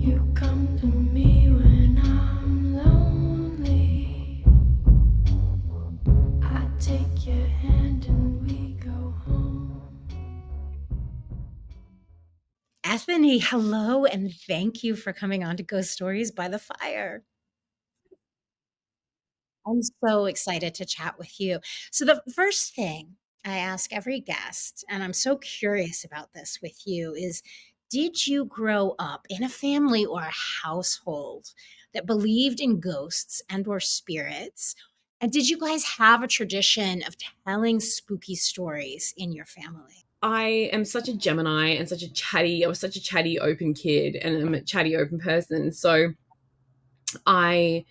You come to me when I'm lonely. I take your hand and we go home. Ethony, hello, and thank you for coming on to Ghost Stories by the Fire. I'm so excited to chat with you. So, the first thing I ask every guest, and I'm so curious about this with you, is did you grow up in a family or a household that believed in ghosts and or spirits? And did you guys have a tradition of telling spooky stories in your family? I am such a Gemini and I was such a chatty, open kid, and I'm a chatty, open person. So I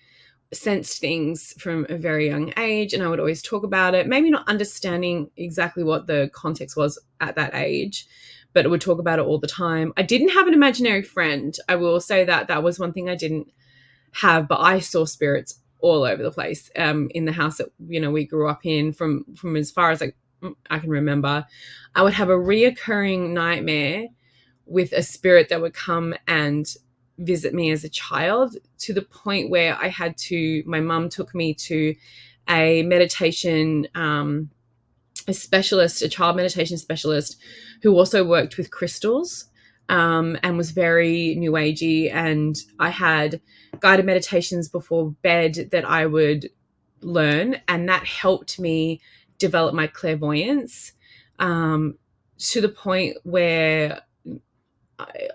sensed things from a very young age, and I would always talk about it, maybe not understanding exactly what the context was at that age, but I would talk about it all the time. I didn't have an imaginary friend. I will say that that was one thing I didn't have, but I saw spirits all over the place in the house that we grew up in. From as far as I can remember, I would have a reoccurring nightmare with a spirit that would come and visit me as a child, to the point where my mum took me to a meditation, a child meditation specialist who also worked with crystals, and was very new agey. And I had guided meditations before bed that I would learn, and that helped me develop my clairvoyance, to the point where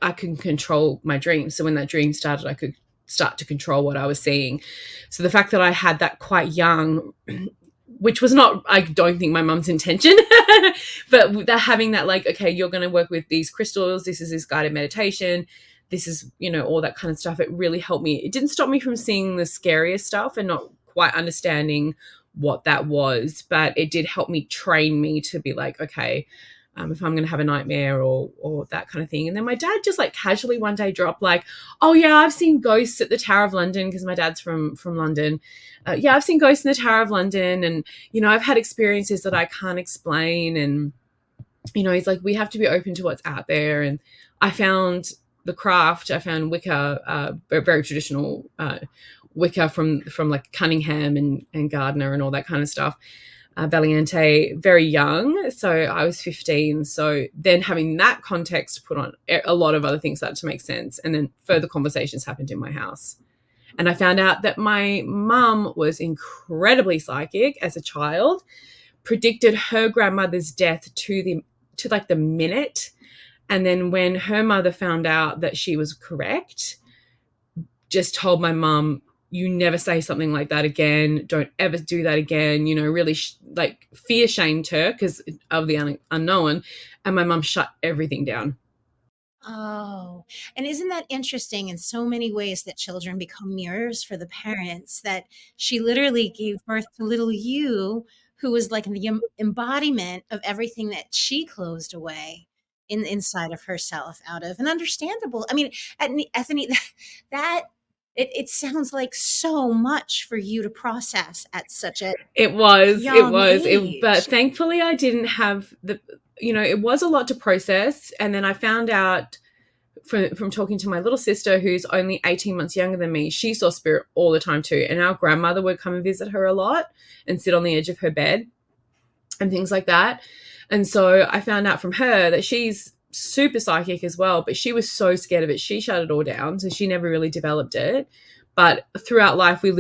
I can control my dreams. So when that dream started, I could start to control what I was seeing. So the fact that I had that quite young, which was not, I don't think, my mum's intention, but having that, like, okay, you're going to work with these crystals, this is this guided meditation, this is, all that kind of stuff. It really helped me. It didn't stop me from seeing the scariest stuff and not quite understanding what that was, but it did help me train me to be like, okay, if I'm going to have a nightmare or that kind of thing. And then my dad just like casually one day dropped like, oh yeah, I've seen ghosts at the Tower of London, because my dad's from London. Yeah, I've seen ghosts in the Tower of London, and I've had experiences that I can't explain. And he's like, we have to be open to what's out there. And I found the craft. I found Wicca, very traditional Wicca from like Cunningham and Gardner and all that kind of stuff. Valiente, very young. So I was 15. So then having that context put on, a lot of other things started to make sense. And then further conversations happened in my house. And I found out that my mum was incredibly psychic as a child, predicted her grandmother's death to like the minute. And then when her mother found out that she was correct, just told my mum, you never say something like that again. Don't ever do that again. Really like fear shamed her because of the unknown. And my mum shut everything down. Oh, and isn't that interesting in so many ways that children become mirrors for the parents, that she literally gave birth to little you, who was like the embodiment of everything that she closed away inside of herself out of an understandable. I mean, Ethany, that it sounds like so much for you to process at such a It was, young age. but thankfully I didn't have it was a lot to process. And then I found out from talking to my little sister, who's only 18 months younger than me, she saw spirit all the time too. And our grandmother would come and visit her a lot and sit on the edge of her bed and things like that. And so I found out from her that she's super psychic as well, but she was so scared of it. She shut it all down. So she never really developed it. But throughout life, we've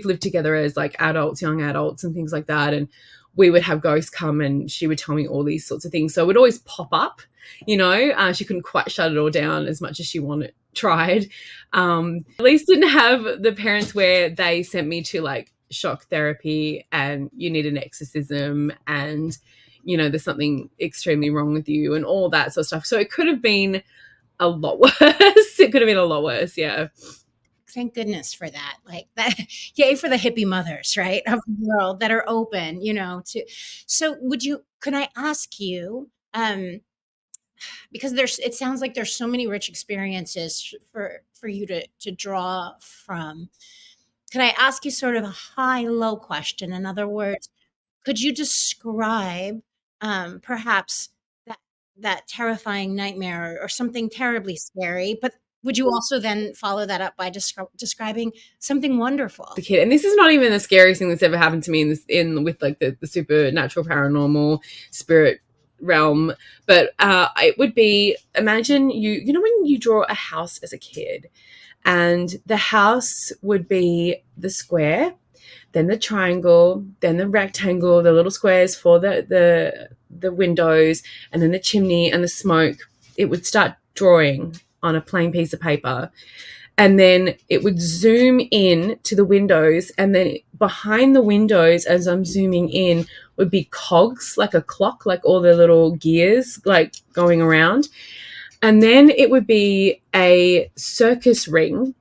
lived together as like adults, young adults and things like that. And we would have ghosts come and she would tell me all these sorts of things. So it would always pop up, she couldn't quite shut it all down as much as she tried. At least didn't have the parents where they sent me to like shock therapy and you need an exorcism and, there's something extremely wrong with you and all that sort of stuff. So it could have been a lot worse. It could have been a lot worse. Yeah. Thank goodness for that. Like that, yay for the hippie mothers, right, of the world that are open, to. So could I ask you, because it sounds like there's so many rich experiences for you to draw from. Could I ask you sort of a high-low question? In other words, could you describe perhaps that terrifying nightmare or something terribly scary, but Would you also then follow that up by describing something wonderful? The kid, and this is not even the scariest thing that's ever happened to me with like the supernatural, paranormal, spirit realm, but it would be, imagine you know when you draw a house as a kid, and the house would be the square, then the triangle, then the rectangle, the little squares for the windows, and then the chimney and the smoke. It would start drawing on a plain piece of paper, and then it would zoom in to the windows, and then behind the windows, as I'm zooming in, would be cogs, like a clock, like all the little gears like going around. And then it would be a circus ring,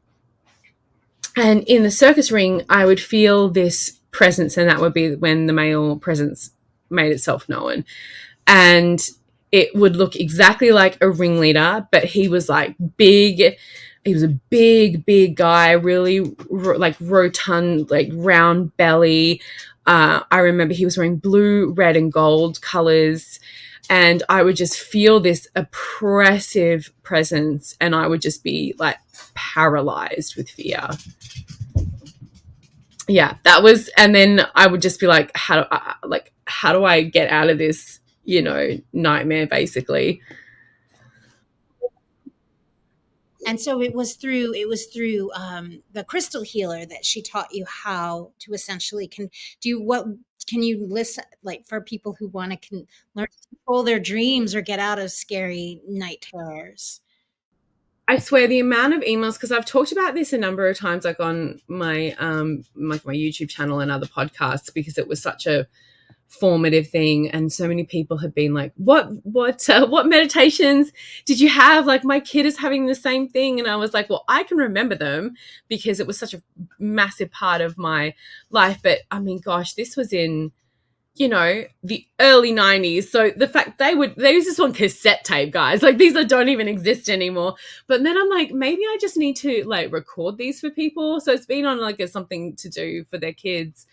and in the circus ring I would feel this presence, and that would be when the male presence made itself known. And it would look exactly like a ringleader, but he was like big. He was a big guy, really like rotund, like round belly. I remember he was wearing blue, red, and gold colors. And I would just feel this oppressive presence, and I would just be like paralyzed with fear. Yeah, that was, and then I would just be like, how do I get out of this, nightmare, basically. And so it was through the crystal healer that she taught you how to essentially can you list, like, for people who want to learn to control their dreams or get out of scary night terrors? I swear the amount of emails, because I've talked about this a number of times, like on my like my YouTube channel and other podcasts, because it was such a formative thing, and so many people have been like, what meditations did you have? Like, my kid is having the same thing. And I was like, well, I can remember them because it was such a massive part of my life. But I mean, gosh, this was in the early 90s. So the fact they use this on cassette tape, guys, like these don't even exist anymore. But then I'm like, maybe I just need to like record these for people. So it's been on like a something to do for their kids.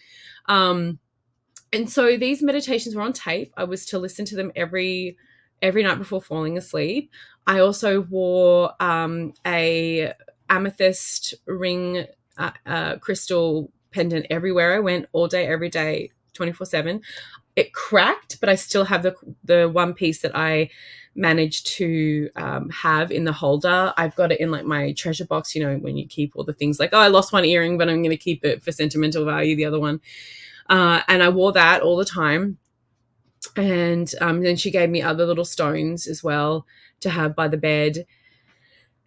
And so these meditations were on tape. I was to listen to them every night before falling asleep. I also wore a amethyst ring crystal pendant everywhere I went, all day, every day, 24/7. It cracked, but I still have the one piece that I managed to have in the holder. I've got it in like my treasure box, when you keep all the things, like, oh, I lost one earring, but I'm going to keep it for sentimental value, the other one. And I wore that all the time. And then she gave me other little stones as well to have by the bed.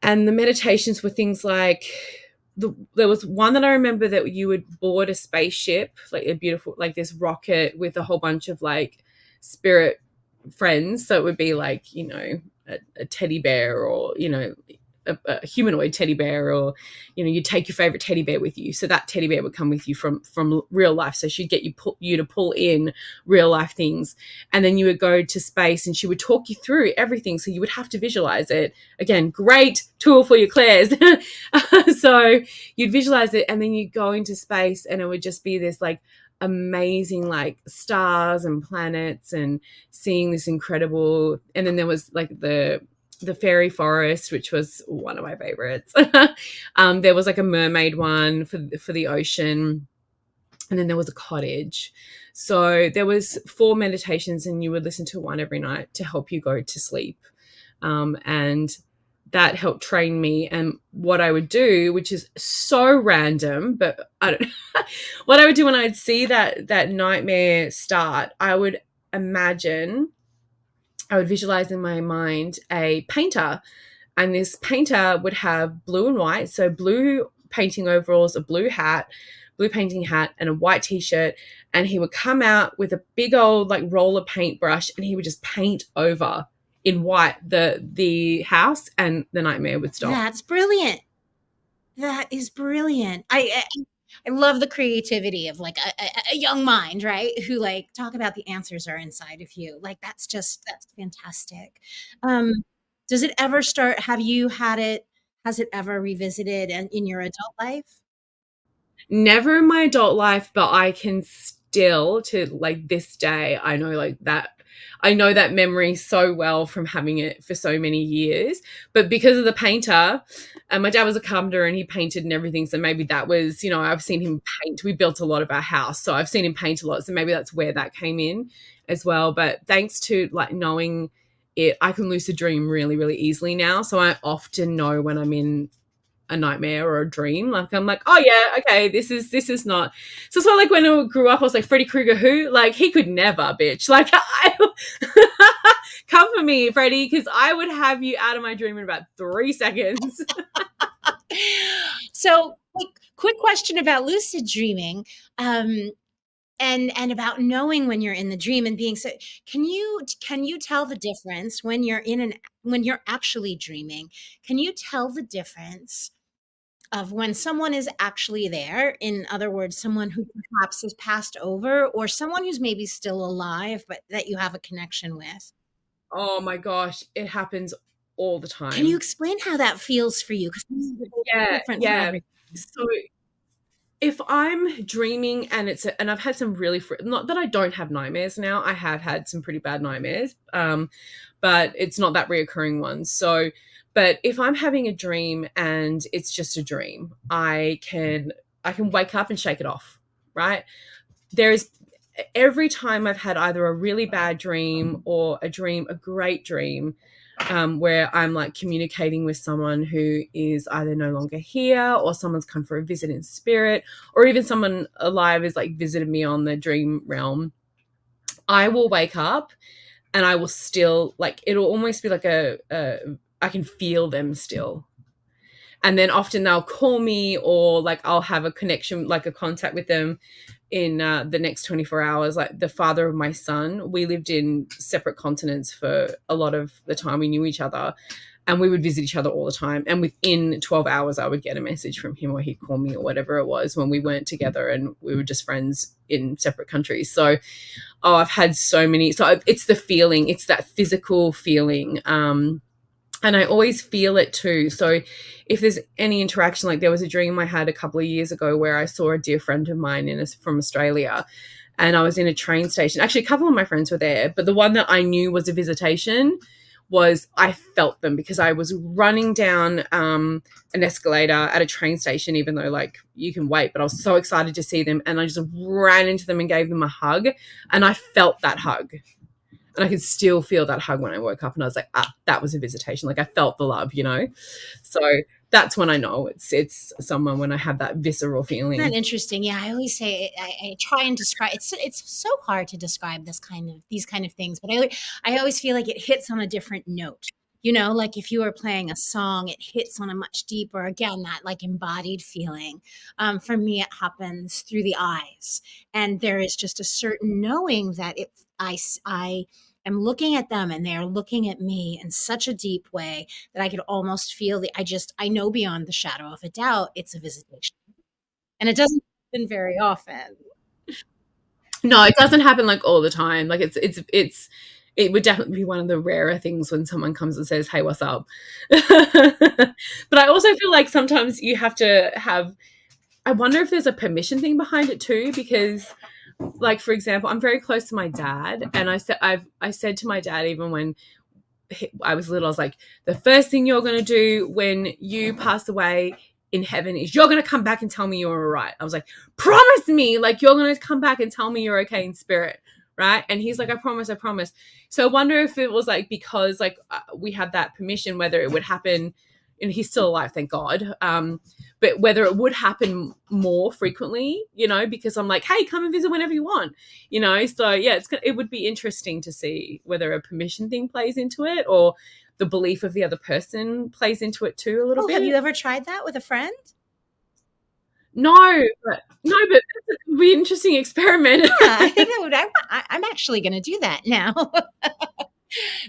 And the meditations were things like, there was one that I remember that you would board a spaceship, like a beautiful, like this rocket with a whole bunch of like spirit friends. So it would be like, a teddy bear, or, a humanoid teddy bear, or you take your favorite teddy bear with you, so that teddy bear would come with you from real life, so she'd get you to pull in real life things. And then you would go to space and she would talk you through everything, so you would have to visualize it. Again, great tool for your clairs. So you'd visualize it, and then you go into space, and it would just be this like amazing like stars and planets, and seeing this incredible. And then there was like the fairy forest, which was one of my favorites. There was like a mermaid one for the ocean, and then there was a cottage. So there was 4 meditations, and you would listen to one every night to help you go to sleep. And that helped train me. And what I would do, which is so random, but I don't what I would do when I'd see that nightmare start, I would visualize in my mind a painter, and this painter would have blue and white, so blue painting overalls, a blue painting hat, and a white t-shirt, and he would come out with a big old like roller paintbrush, and he would just paint over in white the house, and the nightmare would stop. That's brilliant. That is brilliant. I love the creativity of like a young mind, right? Who like talk about the answers are inside of you. Like that's fantastic. Does it ever start? Have you had it? Has it ever revisited in your adult life? Never in my adult life, but I can still, to like this day, I know like that I know that memory so well from having it for so many years. But because of the painter, and my dad was a carpenter and he painted and everything, so maybe that was, you know, I've seen him paint. We built a lot of our house, so I've seen him paint a lot. So maybe that's where that came in as well. But thanks to like knowing it, I can lucid dream really, really easily now. So I often know when I'm in a nightmare or a dream. Like I'm like, oh yeah, okay, this is not. So it's not like when I grew up, I was like, Freddy Krueger, who? Like he could never, bitch. Like I come for me, Freddy, because I would have you out of my dream in about 3 seconds. So, quick question about lucid dreaming. And about knowing when you're in the dream and being so, can you tell the difference when you're actually dreaming? Can you tell the difference of when someone is actually there, in other words, someone who perhaps has passed over, or someone who's maybe still alive but that you have a connection with? Oh my gosh, it happens all the time. Can you explain how that feels for you? Because Yeah, different for yeah. everyone. So if I'm dreaming and and I've had some really not that I don't have nightmares now. I have had some pretty bad nightmares, but it's not that reoccurring ones. So, but if I'm having a dream and it's just a dream, I can wake up and shake it off. Right? There is every time I've had either a really bad dream or a great dream, where I'm like communicating with someone who is either no longer here or someone's come for a visit in spirit, or even someone alive has like visited me on the dream realm. I will wake up and I will still like, it'll almost be like I can feel them still. And then often they'll call me, or like I'll have a connection, like a contact with them in the next 24 hours. Like the father of my son, we lived in separate continents for a lot of the time we knew each other, and we would visit each other all the time. And within 12 hours, I would get a message from him, or he'd call me, or whatever it was, when we weren't together and we were just friends in separate countries. So, I've had so many. So it's the feeling, it's that physical feeling. And I always feel it too. So if there's any interaction, like there was a dream I had a couple of years ago where I saw a dear friend of mine from Australia, and I was in a train station. Actually, a couple of my friends were there, but the one that I knew was a visitation was, I felt them because I was running down an escalator at a train station, even though like you can wait, but I was so excited to see them, and I just ran into them and gave them a hug, and I felt that hug. And I could still feel that hug when I woke up, and I was like, that was a visitation. Like I felt the love, you know? So that's when I know it's someone, when I have that visceral feeling. Isn't that interesting? Yeah, I always say I try and describe. It's so hard to describe these kind of things, but I always feel like it hits on a different note. You know, like if you were playing a song, it hits on a much deeper, again, that like embodied feeling. For me, it happens through the eyes, and there is just a certain knowing that I am looking at them and they're looking at me in such a deep way that I could almost feel I know beyond the shadow of a doubt it's a visitation. And it doesn't happen very often. No, it doesn't happen like all the time. Like it would definitely be one of the rarer things when someone comes and says, "Hey, what's up?" But I also feel like sometimes you have to have, I wonder if there's a permission thing behind it too, because like, for example, I'm very close to my dad, and I said to my dad, even when I was little, I was like, the first thing you're going to do when you pass away in heaven is you're going to come back and tell me you're all right. I was like, promise me, like you're going to come back and tell me you're okay in spirit. Right. And he's like, I promise, I promise. So I wonder if it was like, because like we had that permission, whether it would happen, and he's still alive, thank God. But whether it would happen more frequently, you know, because I'm like, hey, come and visit whenever you want, you know? So yeah, it would be interesting to see whether a permission thing plays into it, or the belief of the other person plays into it too a little bit. Have you ever tried that with a friend? No, but it would be an interesting experiment. Yeah, I think I'm actually going to do that now.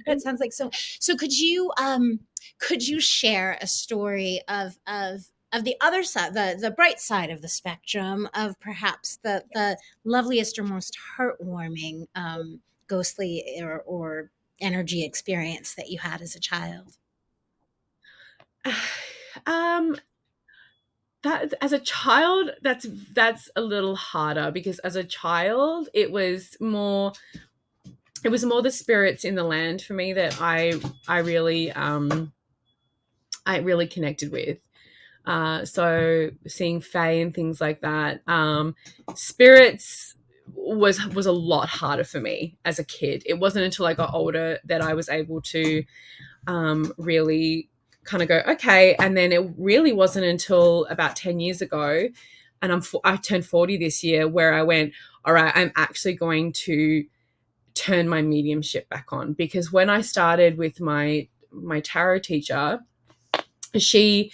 That sounds like so. So could you share a story of the other side, the bright side of the spectrum, of perhaps the loveliest or most heartwarming ghostly or energy experience that you had as a child? That as a child, that's a little harder, because as a child it was more, it was more the spirits in the land for me that I really I really connected with. So seeing Fae and things like that, spirits was a lot harder for me as a kid. It wasn't until I got older that I was able to really kind of go, okay. And then it really wasn't until about 10 years ago, and I turned 40 this year, where I went, all right, I'm actually going to turn my mediumship back on. Because when I started with my tarot teacher, she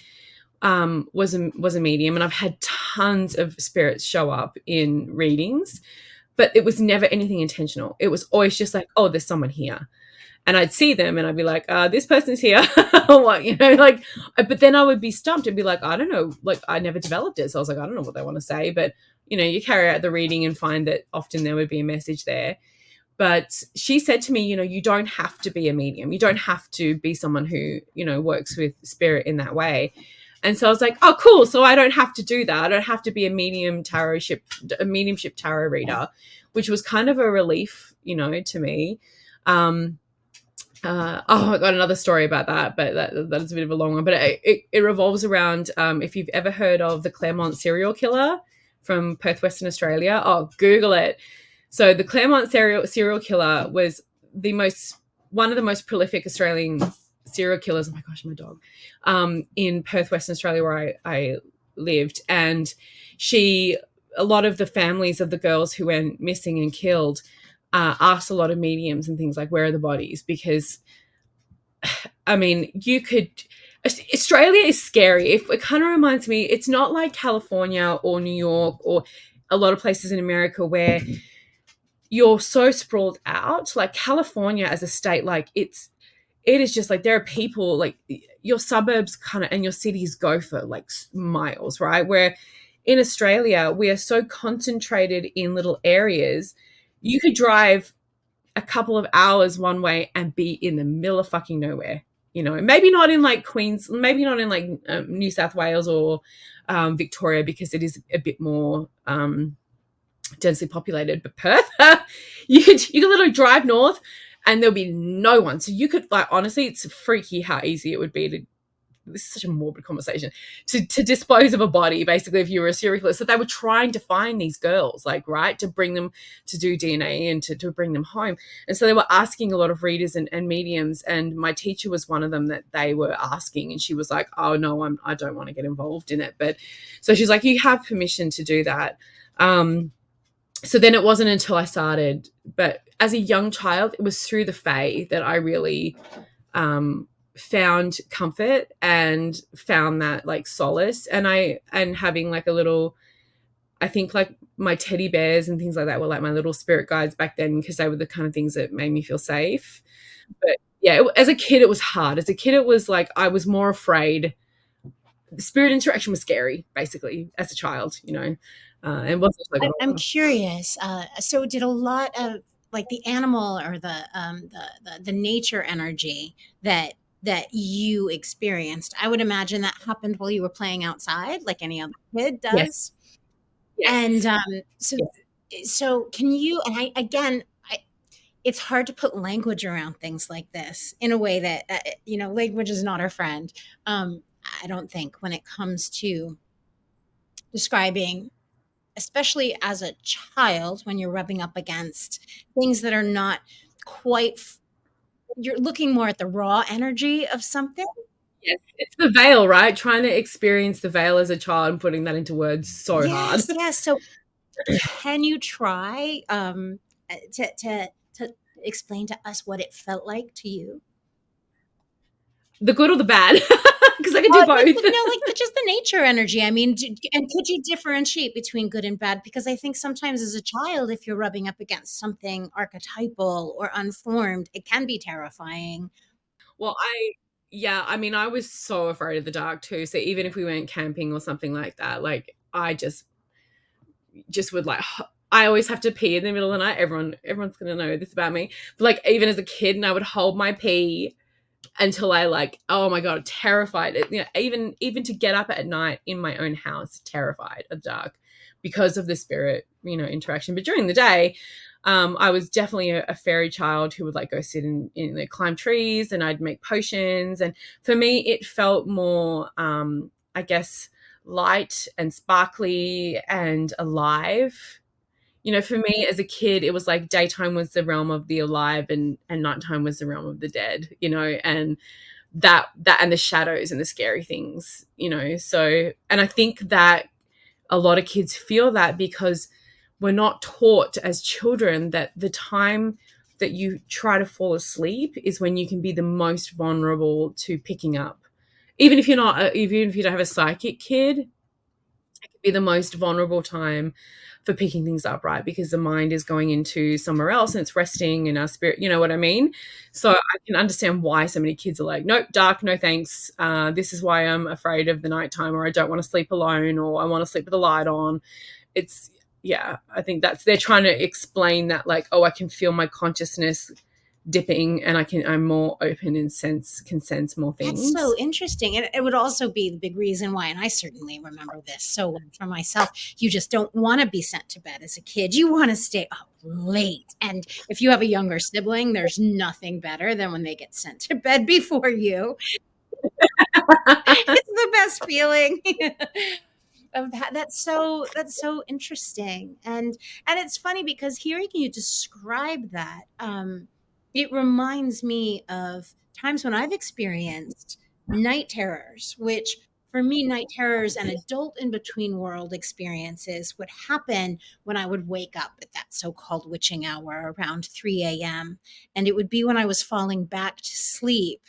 was a medium, and I've had tons of spirits show up in readings, but it was never anything intentional. It was always just like, oh, there's someone here. And I'd see them and I'd be like, this person's here. What, like, but then I would be stumped and be like, I don't know, like, I never developed it. So I was like, I don't know what they want to say. But, you carry out the reading and find that often there would be a message there. But she said to me, you don't have to be a medium. You don't have to be someone who, works with spirit in that way. And so I was like, oh, cool. So I don't have to do that. I don't have to be a mediumship tarot reader, which was kind of a relief, to me. I got another story about that, but that is a bit of a long one. But it revolves around, if you've ever heard of the Claremont serial killer from Perth, Western Australia, Google it. So the Claremont serial killer was one of the most prolific Australian serial killers. Oh my gosh, my dog. In Perth, Western Australia, where I lived, and a lot of the families of the girls who went missing and killed asked a lot of mediums and things like, where are the bodies? Because, I mean, Australia is scary. It kind of reminds me, it's not like California or New York or a lot of places in America where you're so sprawled out. Like California as a state, like it is just like, there are people, like your suburbs kind of and your cities go for like miles, right? Where in Australia, we are so concentrated in little areas. You could drive a couple of hours one way and be in the middle of fucking nowhere, maybe not in like Queens, maybe not in like New South Wales or Victoria, because it is a bit more densely populated. But Perth, you could literally drive north and there'll be no one. So you could, like, honestly, it's freaky how easy it would be to, this is such a morbid conversation, to dispose of a body, basically, if you were a serial killer. So they were trying to find these girls, like, right, to bring them, to do DNA and to bring them home. And so they were asking a lot of readers and mediums, and my teacher was one of them that they were asking, and she was like, oh no, I don't want to get involved in it. But so she's like, you have permission to do that. So then it wasn't until I started, but as a young child, it was through the Fae that I really found comfort and found that like solace. And having like a little, I think like my teddy bears and things like that were like my little spirit guides back then, because they were the kind of things that made me feel safe. But yeah, as a kid, it was hard. As a kid, it was like I was more afraid. The spirit interaction was scary, basically, as a child, and wasn't like, I'm curious. So did a lot of like the animal or the nature energy that you experienced, I would imagine that happened while you were playing outside, like any other kid does. Yes. And so can you? And it's hard to put language around things like this in a way that language is not our friend. I don't think, when it comes to describing, especially as a child, when you're rubbing up against things that are not quite, you're looking more at the raw energy of something. Yes, it's the veil, right? Trying to experience the veil as a child and putting that into words so hard. Yes. So can you try to explain to us what it felt like to you? The good or the bad? Because I can do both. Like just the nature energy. I mean, and could you differentiate between good and bad? Because I think sometimes as a child, if you're rubbing up against something archetypal or unformed, it can be terrifying. Well, I was so afraid of the dark too. So even if we went camping or something like that, like I just would like, I always have to pee in the middle of the night. Everyone's going to know this about me. But like even as a kid, and I would hold my pee until I like, oh my God, terrified. Even to get up at night in my own house, terrified of dark because of the spirit, interaction. But during the day, I was definitely a fairy child who would like go sit in like climb trees, and I'd make potions. And for me, it felt more, I guess, light and sparkly and alive. For me as a kid, it was like daytime was the realm of the alive, and nighttime was the realm of the dead, and that and the shadows and the scary things. So, and I think that a lot of kids feel that because we're not taught as children that the time that you try to fall asleep is when you can be the most vulnerable to picking up. Even if you don't have a psychic kid, it can be the most vulnerable time for picking things up, right? Because the mind is going into somewhere else and it's resting in our spirit. You know what I mean? So I can understand why so many kids are like, nope, dark, no thanks. This is why I'm afraid of the nighttime, or I don't want to sleep alone, or I want to sleep with the light on. It's, yeah, I think they're trying to explain that, like, oh, I can feel my consciousness dipping, and I'm more open and can sense more things. That's so interesting. And it would also be the big reason why, and I certainly remember this so well for myself, you just don't want to be sent to bed as a kid. You want to stay up late. And if you have a younger sibling, there's nothing better than when they get sent to bed before you. It's the best feeling. That's so interesting. And it's funny because hearing you describe that, it reminds me of times when I've experienced night terrors, which for me, night terrors and adult in between world experiences would happen when I would wake up at that so-called witching hour around 3 a.m. And it would be when I was falling back to sleep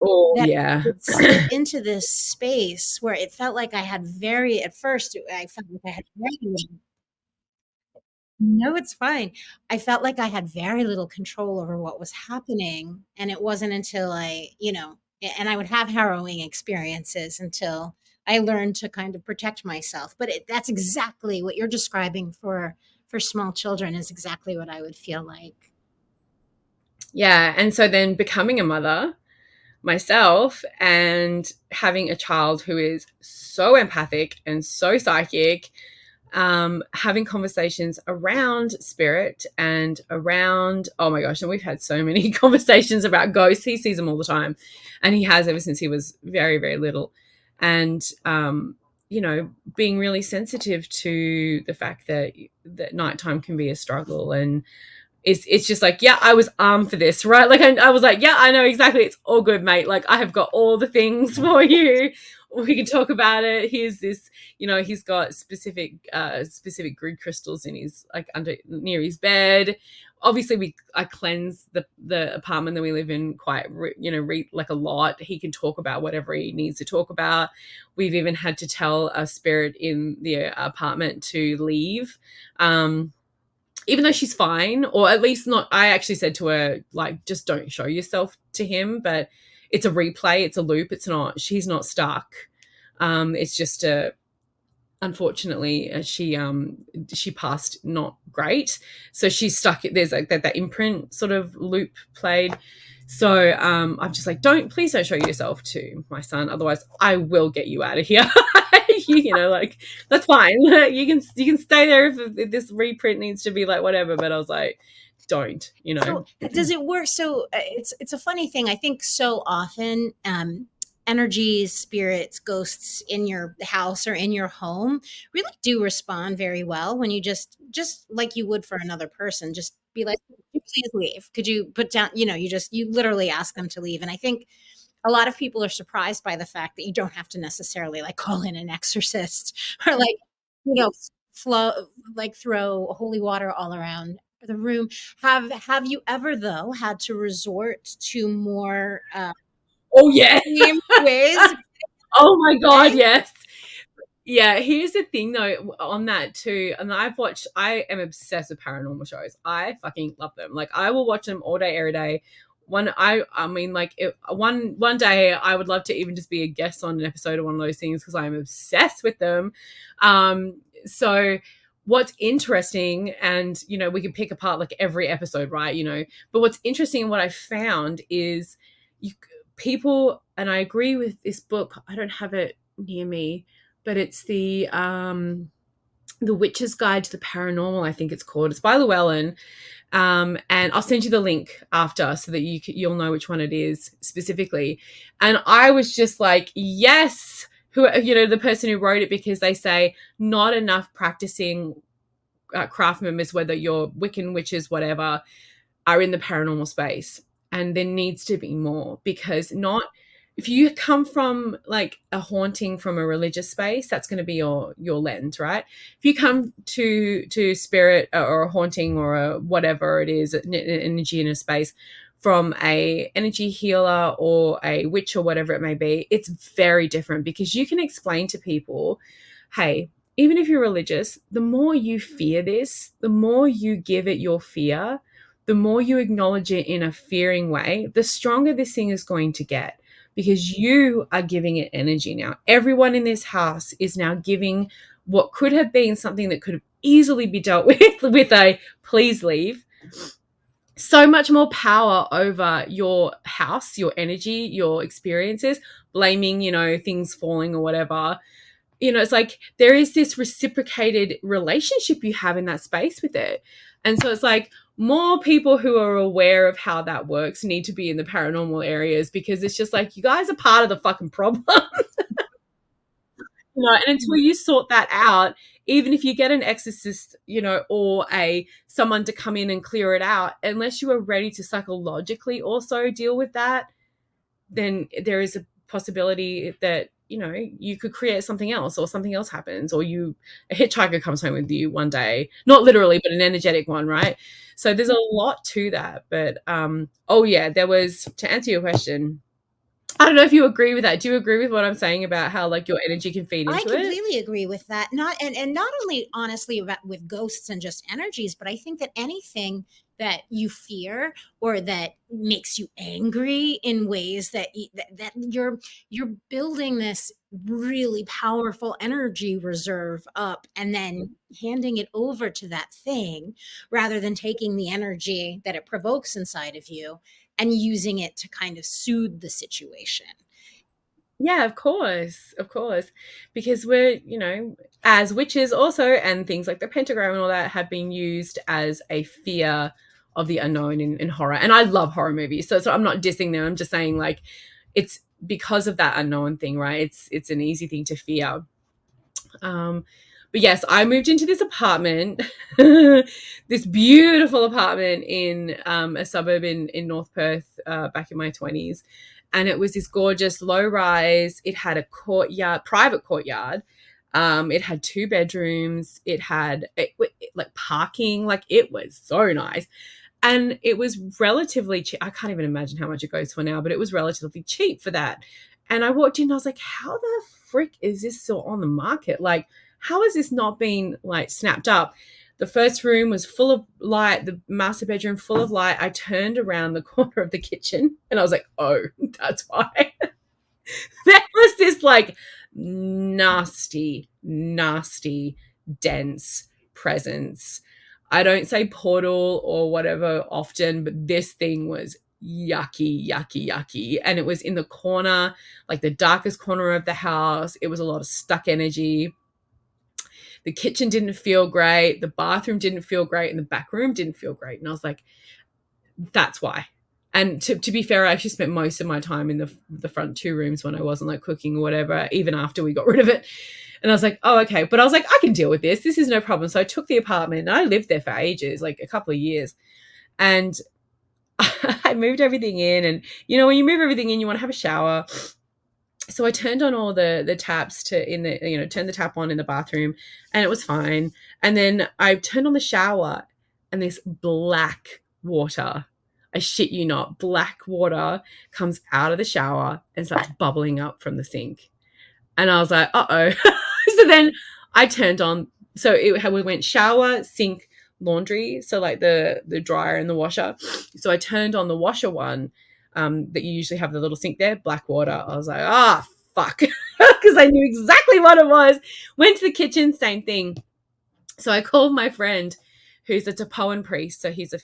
Oh, that yeah. would slip into this space where it felt like I had at first, I felt like I had no, it's fine. I felt like I had very little control over what was happening. And it wasn't until and I would have harrowing experiences until I learned to kind of protect myself. But that's exactly what you're describing for small children is exactly what I would feel like. Yeah. And so then becoming a mother myself and having a child who is so empathic and so psychic, having conversations around spirit and around, oh my gosh, and we've had so many conversations about ghosts. He sees them all the time, and he has ever since he was very, very little. And, being really sensitive to the fact that nighttime can be a struggle, and it's just like, yeah, I was armed for this, right? Like I was like, yeah, I know exactly. It's all good, mate. Like I have got all the things for you. We can talk about it. Here's this, he's got specific grid crystals in his, like, under near his bed. Obviously I cleanse the apartment that we live in quite, like a lot. He can talk about whatever he needs to talk about. We've even had to tell a spirit in the apartment to leave. Even though she's fine, or at least not, I actually said to her, like, just don't show yourself to him, but it's a replay, it's a loop, she's not stuck. It's just unfortunately, she passed not great, so she's stuck. There's like that imprint sort of loop played. So I'm just like, please don't show yourself to my son, otherwise I will get you out of here. Like, that's fine. You can stay there if this reprint needs to be like whatever. But I was like, don't. So does it work? So it's a funny thing. I think so often energies, spirits, ghosts in your house or in your home really do respond very well when you just like you would for another person, just be like, "Could you please leave? Could you put down?" You literally ask them to leave. And I think a lot of people are surprised by the fact that you don't have to necessarily like call in an exorcist or like, flow, like throw holy water all around the room. Have you ever though had to resort to more oh yeah. extreme ways? Oh my god, yes. Yeah, here's the thing though on that too, and I am obsessed with paranormal shows. I fucking love them. Like I will watch them all day, every day. One day I would love to even just be a guest on an episode of one of those things because I'm obsessed with them. So what's interesting, and we can pick apart like every episode, right? But what's interesting and what I found is people, and I agree with this book. I don't have it near me, but it's the The Witch's Guide to the Paranormal, I think it's called. It's by Llewellyn. And I'll send you the link after so that you'll know which one it is specifically. And I was just like, yes, the person who wrote it, because they say not enough practicing craft members, whether you're Wiccan, witches, whatever, are in the paranormal space. And there needs to be more, because if you come from like a haunting from a religious space, that's going to be your lens, right? If you come to spirit or a haunting or a whatever it is, an energy in a space from a energy healer or a witch or whatever it may be, it's very different, because you can explain to people, hey, even if you're religious, the more you fear this, the more you give it your fear, the more you acknowledge it in a fearing way, the stronger this thing is going to get, because you are giving it energy now. Everyone in this house is now giving what could have been something that could have easily be dealt with a please leave, so much more power over your house, your energy, your experiences, blaming, things falling or whatever. It's like there is this reciprocated relationship you have in that space with it. And so it's like more people who are aware of how that works need to be in the paranormal areas, because it's just like, you guys are part of the fucking problem. And until you sort that out, even if you get an exorcist, or someone to come in and clear it out, unless you are ready to psychologically also deal with that, then there is a possibility that, you could create something else, or something else happens, or a hitchhiker comes home with you one day, not literally, but an energetic one, right? So there's a lot to that. But there was, to answer your question, I don't know if you agree with that. Do you agree with what I'm saying about how like your energy can feed into I it? completely agree with that. Not only honestly about with ghosts and just energies, but I think that anything that you fear or that makes you angry in ways that you're building this really powerful energy reserve up and then handing it over to that thing, rather than taking the energy that it provokes inside of you and using it to kind of soothe the situation. Yeah, of course, because we're, as witches also, and things like the pentagram and all that have been used as a fear of the unknown in horror. And I love horror movies, so I'm not dissing them. I'm just saying, like, it's because of that unknown thing, right? It's an easy thing to fear. But yes, I moved into this apartment, this beautiful apartment in a suburb in North Perth back in my 20s. And it was this gorgeous low rise. It had a courtyard, private courtyard. It had 2 bedrooms. It had like parking. Like, it was so nice. And it was relatively cheap. I can't even imagine how much it goes for now, but it was relatively cheap for that. And I walked in and I was like, how the frick is this still on the market? Like, how has this not been like snapped up? The first room was full of light, the master bedroom full of light. I turned around the corner of the kitchen and I was like, oh, that's why. There was this like nasty, dense presence. I don't say portal or whatever often, but this thing was yucky. And it was in the corner, like the darkest corner of the house. It was a lot of stuck energy. The kitchen didn't feel great. The bathroom didn't feel great. And the back room didn't feel great. And I was like, that's why. And to be fair, I actually spent most of my time in the front 2 rooms when I wasn't like cooking or whatever, even after we got rid of it. And I was like, oh, okay. But I was like, I can deal with this. This is no problem. So I took the apartment and I lived there for ages, like a couple of years. And I moved everything in. And, when you move everything in, you want to have a shower. So I turned on all the taps turn the tap on in the bathroom, and it was fine. And then I turned on the shower, and this black water, I shit you not, black water comes out of the shower and starts bubbling up from the sink. And I was like, uh-oh. So then I turned on, we went shower, sink, laundry. So like the dryer and the washer. So I turned on the washer one, that you usually have the little sink there, black water. I was like, fuck. Because I knew exactly what it was. Went to the kitchen, same thing. So I called my friend who's a Tapoan priest. So he's a